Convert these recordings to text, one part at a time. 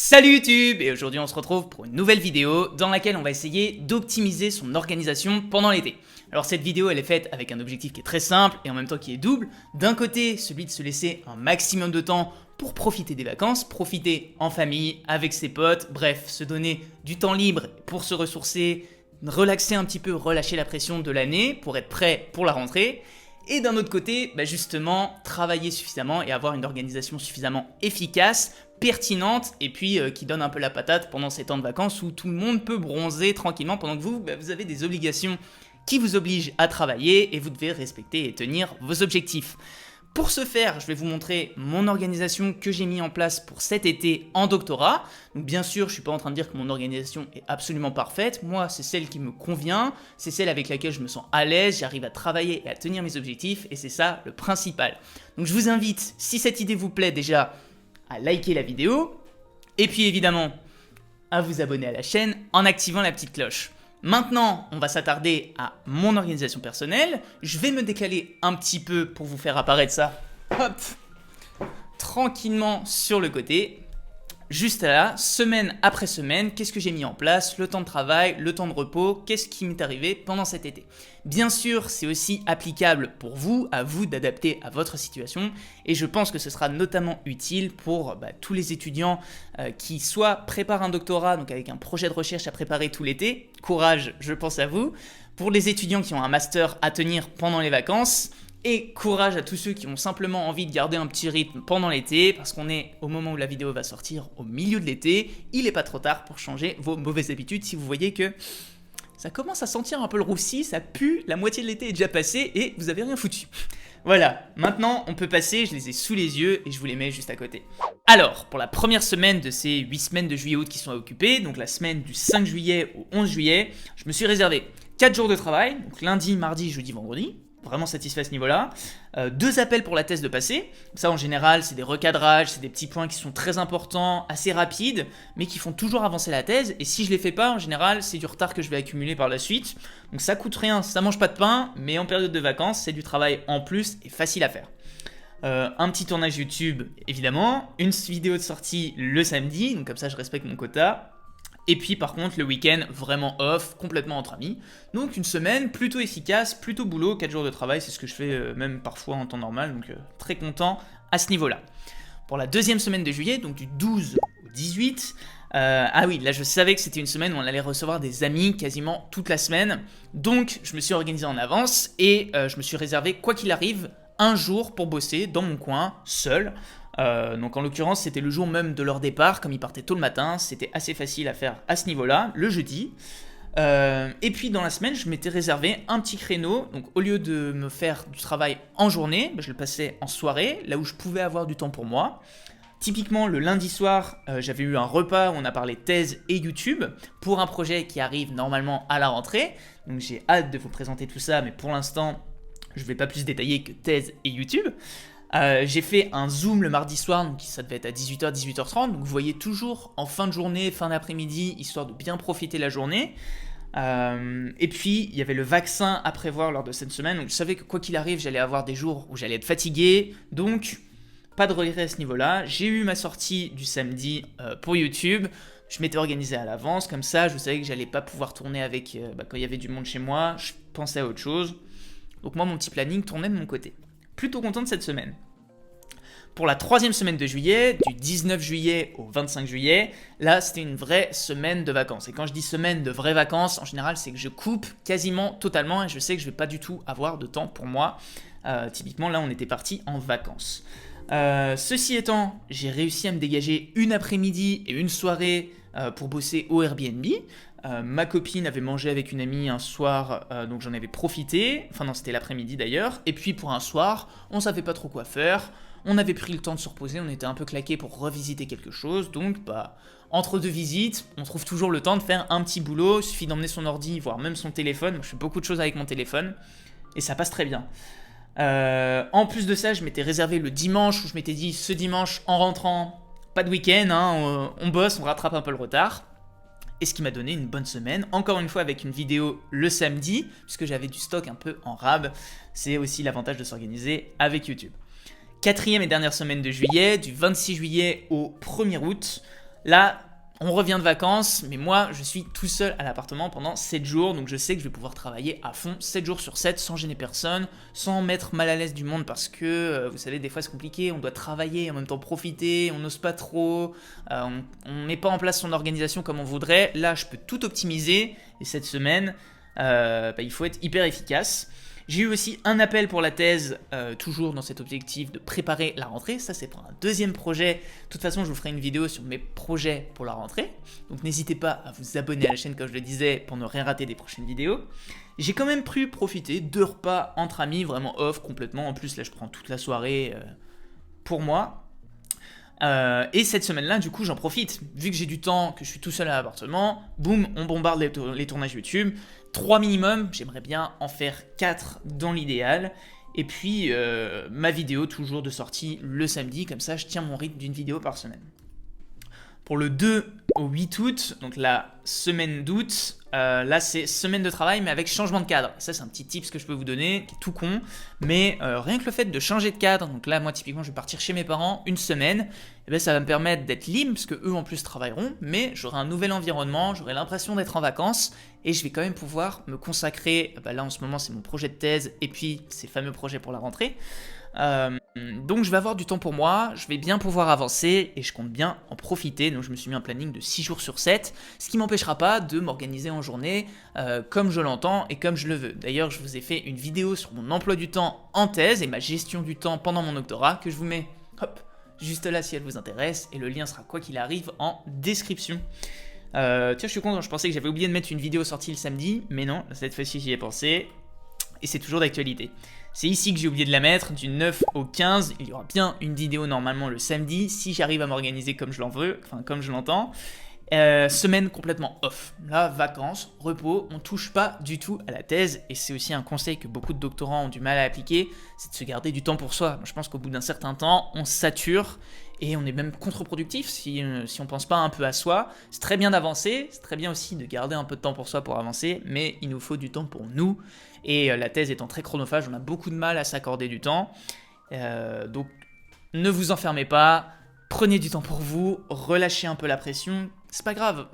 Salut YouTube! Et aujourd'hui on se retrouve pour une nouvelle vidéo dans laquelle on va essayer d'optimiser son organisation pendant l'été. Alors cette vidéo elle est faite avec un objectif qui est très simple et en même temps qui est double. D'un côté celui de se laisser un maximum de temps pour profiter des vacances, profiter en famille, avec ses potes, bref, se donner du temps libre pour se ressourcer, relaxer un petit peu, relâcher la pression de l'année pour être prêt pour la rentrée. Et d'un autre côté, justement, travailler suffisamment et avoir une organisation suffisamment efficace, pertinente et puis qui donne un peu la patate pendant ces temps de vacances où tout le monde peut bronzer tranquillement pendant que vous avez des obligations qui vous obligent à travailler et vous devez respecter et tenir vos objectifs. Pour ce faire, je vais vous montrer mon organisation que j'ai mis en place pour cet été en doctorat. Donc bien sûr, je ne suis pas en train de dire que mon organisation est absolument parfaite. Moi, c'est celle qui me convient, c'est celle avec laquelle je me sens à l'aise, j'arrive à travailler et à tenir mes objectifs et c'est ça le principal. Donc je vous invite, si cette idée vous plaît déjà, à liker la vidéo et puis évidemment à vous abonner à la chaîne en activant la petite cloche. Maintenant, on va s'attarder à mon organisation personnelle. Je vais me décaler un petit peu pour vous faire apparaître ça, hop, tranquillement sur le côté. Juste là, semaine après semaine, qu'est-ce que j'ai mis en place, le temps de travail, le temps de repos, qu'est-ce qui m'est arrivé pendant cet été. Bien sûr, c'est aussi applicable pour vous, à vous d'adapter à votre situation et je pense que ce sera notamment utile pour tous les étudiants qui soit préparent un doctorat, donc avec un projet de recherche à préparer tout l'été, courage, je pense à vous, pour les étudiants qui ont un master à tenir pendant les vacances, et courage à tous ceux qui ont simplement envie de garder un petit rythme pendant l'été, parce qu'on est au moment où la vidéo va sortir au milieu de l'été, il n'est pas trop tard pour changer vos mauvaises habitudes si vous voyez que ça commence à sentir un peu le roussi, ça pue, la moitié de l'été est déjà passée et vous avez rien foutu. Voilà, maintenant on peut passer, je les ai sous les yeux et je vous les mets juste à côté. Alors, pour la première semaine de ces 8 semaines de juillet-août qui sont occupées, donc la semaine du 5 juillet au 11 juillet, je me suis réservé 4 jours de travail, donc lundi, mardi, jeudi, vendredi. Vraiment satisfait à ce niveau-là. 2 appels pour la thèse de passé. Ça, en général, c'est des recadrages, c'est des petits points qui sont très importants, assez rapides, mais qui font toujours avancer la thèse. Et si je les fais pas, en général, c'est du retard que je vais accumuler par la suite. Donc ça coûte rien, ça mange pas de pain, mais en période de vacances, c'est du travail en plus et facile à faire. Un petit tournage YouTube, évidemment. Une vidéo de sortie le samedi, donc comme ça, je respecte mon quota. Et puis par contre le week-end vraiment off, complètement entre amis. Donc une semaine plutôt efficace, plutôt boulot, 4 jours de travail, c'est ce que je fais même parfois en temps normal, donc très content à ce niveau-là. Pour la deuxième semaine de juillet, donc du 12 au 18, ah oui, là je savais que c'était une semaine où on allait recevoir des amis quasiment toute la semaine. Donc je me suis organisé en avance et je me suis réservé quoi qu'il arrive un jour pour bosser dans mon coin, seul. Donc en l'occurrence c'était le jour même de leur départ, comme ils partaient tôt le matin, c'était assez facile à faire à ce niveau-là, le jeudi. Et puis dans la semaine je m'étais réservé un petit créneau, donc au lieu de me faire du travail en journée, je le passais en soirée, là où je pouvais avoir du temps pour moi. Typiquement le lundi soir j'avais eu un repas où on a parlé thèse et YouTube pour un projet qui arrive normalement à la rentrée, donc j'ai hâte de vous présenter tout ça, mais pour l'instant je ne vais pas plus détailler que thèse et YouTube. J'ai fait un Zoom le mardi soir, donc ça devait être à 18h, 18h30, donc vous voyez toujours en fin de journée, fin d'après-midi, histoire de bien profiter de la journée. Et puis il y avait le vaccin à prévoir lors de cette semaine, donc je savais que quoi qu'il arrive, j'allais avoir des jours où j'allais être fatigué, donc pas de regret à ce niveau-là. J'ai eu ma sortie du samedi pour YouTube, je m'étais organisé à l'avance, comme ça je savais que j'allais pas pouvoir tourner avec quand il y avait du monde chez moi, je pensais à autre chose. Donc moi mon petit planning tournait de mon côté. Plutôt content de cette semaine. Pour la troisième semaine de juillet, du 19 juillet au 25 juillet, là c'était une vraie semaine de vacances. Et quand je dis semaine de vraies vacances, en général c'est que je coupe quasiment totalement et je sais que je vais pas du tout avoir de temps pour moi. Typiquement là on était parti en vacances. Ceci étant, j'ai réussi à me dégager une après-midi et une soirée pour bosser au Airbnb. Ma copine avait mangé avec une amie un soir, donc j'en avais profité, enfin non c'était l'après-midi d'ailleurs, et puis pour un soir, on savait pas trop quoi faire, on avait pris le temps de se reposer, on était un peu claqué pour revisiter quelque chose, donc entre deux visites, on trouve toujours le temps de faire un petit boulot, il suffit d'emmener son ordi, voire même son téléphone, moi, je fais beaucoup de choses avec mon téléphone, et ça passe très bien. En plus de ça, je m'étais réservé le dimanche, où je m'étais dit ce dimanche en rentrant, pas de week-end, on bosse, on rattrape un peu le retard. Et ce qui m'a donné une bonne semaine, encore une fois avec une vidéo le samedi, puisque j'avais du stock un peu en rab, c'est aussi l'avantage de s'organiser avec YouTube. Quatrième et dernière semaine de juillet, du 26 juillet au 1er août, Là, on revient de vacances, mais moi, je suis tout seul à l'appartement pendant 7 jours, donc je sais que je vais pouvoir travailler à fond 7 jours sur 7 sans gêner personne, sans mettre mal à l'aise du monde parce que, vous savez, des fois c'est compliqué, on doit travailler, en même temps profiter, on n'ose pas trop, on met pas en place son organisation comme on voudrait. Là, je peux tout optimiser, et cette semaine, il faut être hyper efficace. J'ai eu aussi un appel pour la thèse, toujours dans cet objectif de préparer la rentrée. Ça, c'est pour un deuxième projet. De toute façon, je vous ferai une vidéo sur mes projets pour la rentrée. Donc n'hésitez pas à vous abonner à la chaîne, comme je le disais, pour ne rien rater des prochaines vidéos. J'ai quand même pu profiter de repas entre amis, vraiment off complètement. En plus, là, je prends toute la soirée pour moi. Et cette semaine-là, du coup, j'en profite. Vu que j'ai du temps, que je suis tout seul à l'appartement, boum, on bombarde les tournages YouTube. 3 minimum, j'aimerais bien en faire 4 dans l'idéal. Et puis, ma vidéo toujours de sortie le samedi, comme ça je tiens mon rythme d'une vidéo par semaine. Pour le 2 au 8 août, donc la semaine d'août, là c'est semaine de travail mais avec changement de cadre. Ça c'est un petit tips que je peux vous donner, qui est tout con, mais rien que le fait de changer de cadre, donc là moi typiquement je vais partir chez mes parents une semaine, et bien ça va me permettre d'être libre, parce que eux en plus travailleront, mais j'aurai un nouvel environnement, j'aurai l'impression d'être en vacances, et je vais quand même pouvoir me consacrer, là en ce moment c'est mon projet de thèse, et puis ces fameux projets pour la rentrée. Donc je vais avoir du temps pour moi, je vais bien pouvoir avancer et je compte bien en profiter. Donc je me suis mis un planning de 6 jours sur 7, ce qui m'empêchera pas de m'organiser en journée comme je l'entends et comme je le veux. D'ailleurs je vous ai fait une vidéo sur mon emploi du temps en thèse et ma gestion du temps pendant mon doctorat que je vous mets juste là si elle vous intéresse, et le lien sera quoi qu'il arrive en description. Tiens, je suis content, je pensais que j'avais oublié de mettre une vidéo sortie le samedi, mais non, cette fois-ci j'y ai pensé et c'est toujours d'actualité. C'est ici que j'ai oublié de la mettre, du 9 au 15, il y aura bien une vidéo normalement le samedi, si j'arrive à m'organiser comme je l'en veux, enfin comme je l'entends. Semaine complètement off, là, vacances, repos, on touche pas du tout à la thèse, et c'est aussi un conseil que beaucoup de doctorants ont du mal à appliquer, c'est de se garder du temps pour soi. Je pense qu'au bout d'un certain temps, on sature, et on est même contre-productif si on pense pas un peu à soi. C'est très bien d'avancer, c'est très bien aussi de garder un peu de temps pour soi pour avancer, mais il nous faut du temps pour nous, et la thèse étant très chronophage, on a beaucoup de mal à s'accorder du temps, donc ne vous enfermez pas, prenez du temps pour vous, relâchez un peu la pression, c'est pas grave,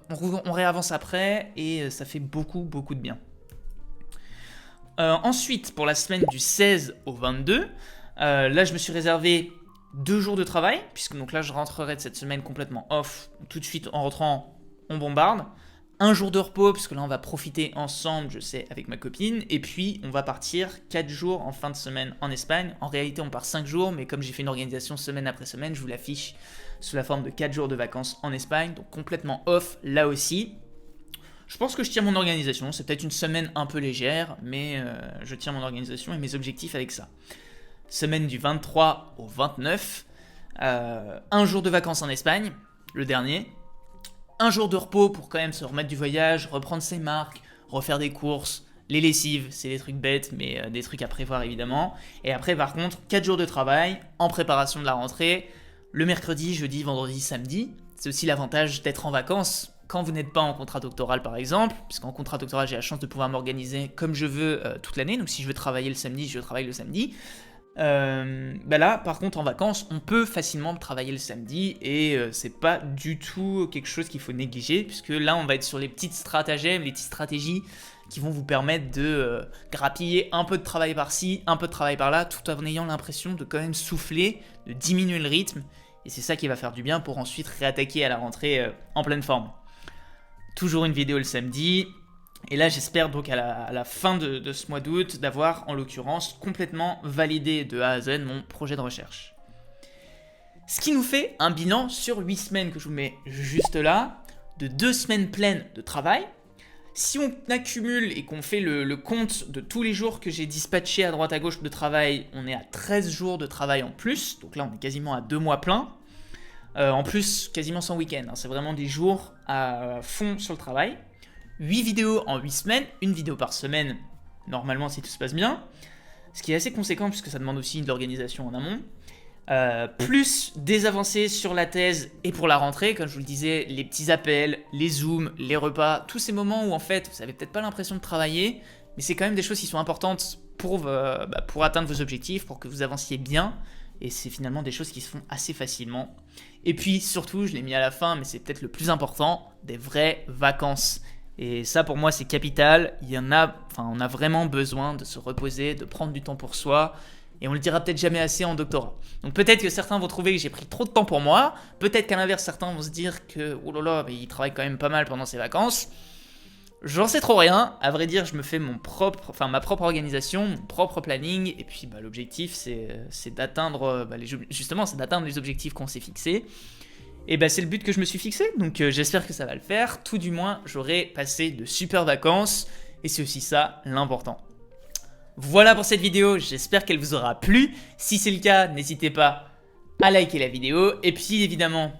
on réavance après, et ça fait beaucoup de bien. Ensuite, pour la semaine du 16 au 22, là je me suis réservé 2 jours de travail, puisque donc là je rentrerai de cette semaine complètement off, tout de suite en rentrant on bombarde. 1 jour de repos, parce que là on va profiter ensemble, je sais, avec ma copine, et puis on va partir 4 jours en fin de semaine en Espagne. En réalité on part 5 jours, mais comme j'ai fait une organisation semaine après semaine, je vous l'affiche sous la forme de 4 jours de vacances en Espagne, donc complètement off là aussi. Je pense que je tiens mon organisation, c'est peut-être une semaine un peu légère, mais je tiens mon organisation et mes objectifs avec ça. Semaine du 23 au 29, 1 jour de vacances en Espagne, le dernier. 1 jour de repos pour quand même se remettre du voyage, reprendre ses marques, refaire des courses, les lessives, c'est des trucs bêtes, mais des trucs à prévoir évidemment. Et après par contre, 4 jours de travail en préparation de la rentrée, le mercredi, jeudi, vendredi, samedi. C'est aussi l'avantage d'être en vacances quand vous n'êtes pas en contrat doctoral par exemple, puisqu'en contrat doctoral j'ai la chance de pouvoir m'organiser comme je veux toute l'année, donc si je veux travailler le samedi, je travaille le samedi. Là par contre en vacances on peut facilement travailler le samedi, et c'est pas du tout quelque chose qu'il faut négliger, puisque là on va être sur les petites stratagèmes, les petites stratégies qui vont vous permettre de grappiller un peu de travail par-ci, un peu de travail par-là, tout en ayant l'impression de quand même souffler, de diminuer le rythme, et c'est ça qui va faire du bien pour ensuite réattaquer à la rentrée en pleine forme. Toujours une vidéo le samedi. Et là, j'espère donc à la fin de ce mois d'août d'avoir, en l'occurrence, complètement validé de A à Z mon projet de recherche. Ce qui nous fait un bilan sur 8 semaines que je vous mets juste là, de 2 semaines pleines de travail. Si on accumule et qu'on fait le compte de tous les jours que j'ai dispatchés à droite à gauche de travail, on est à 13 jours de travail en plus. Donc là, on est quasiment à 2 mois pleins. En plus, quasiment sans week-end. C'est vraiment des jours à fond sur le travail. 8 vidéos en 8 semaines, une vidéo par semaine, normalement si tout se passe bien, ce qui est assez conséquent puisque ça demande aussi de l'organisation en amont, plus des avancées sur la thèse et pour la rentrée, comme je vous le disais, les petits appels, les zooms, les repas, tous ces moments où en fait vous n'avez peut-être pas l'impression de travailler, mais c'est quand même des choses qui sont importantes pour atteindre vos objectifs, pour que vous avanciez bien, et c'est finalement des choses qui se font assez facilement. Et puis surtout, je l'ai mis à la fin, mais c'est peut-être le plus important, des vraies vacances. Et ça pour moi c'est capital, on a vraiment besoin de se reposer, de prendre du temps pour soi, et on le dira peut-être jamais assez en doctorat. Donc peut-être que certains vont trouver que j'ai pris trop de temps pour moi, peut-être qu'à l'inverse certains vont se dire que oh là là, mais il travaille quand même pas mal pendant ses vacances. J'en sais trop rien, à vrai dire je me fais ma propre organisation, mon propre planning, et puis l'objectif c'est d'atteindre les objectifs qu'on s'est fixés. Et c'est le but que je me suis fixé, donc j'espère que ça va le faire, tout du moins j'aurai passé de super vacances, et c'est aussi ça l'important. Voilà pour cette vidéo, j'espère qu'elle vous aura plu, si c'est le cas n'hésitez pas à liker la vidéo, et puis évidemment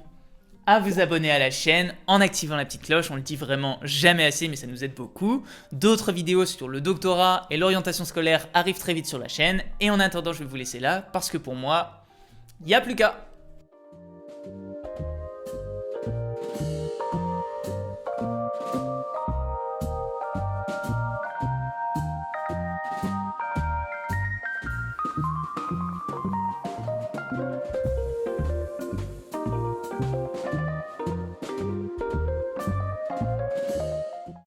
à vous abonner à la chaîne en activant la petite cloche, on le dit vraiment jamais assez mais ça nous aide beaucoup. D'autres vidéos sur le doctorat et l'orientation scolaire arrivent très vite sur la chaîne, et en attendant je vais vous laisser là, parce que pour moi, il n'y a plus qu'à.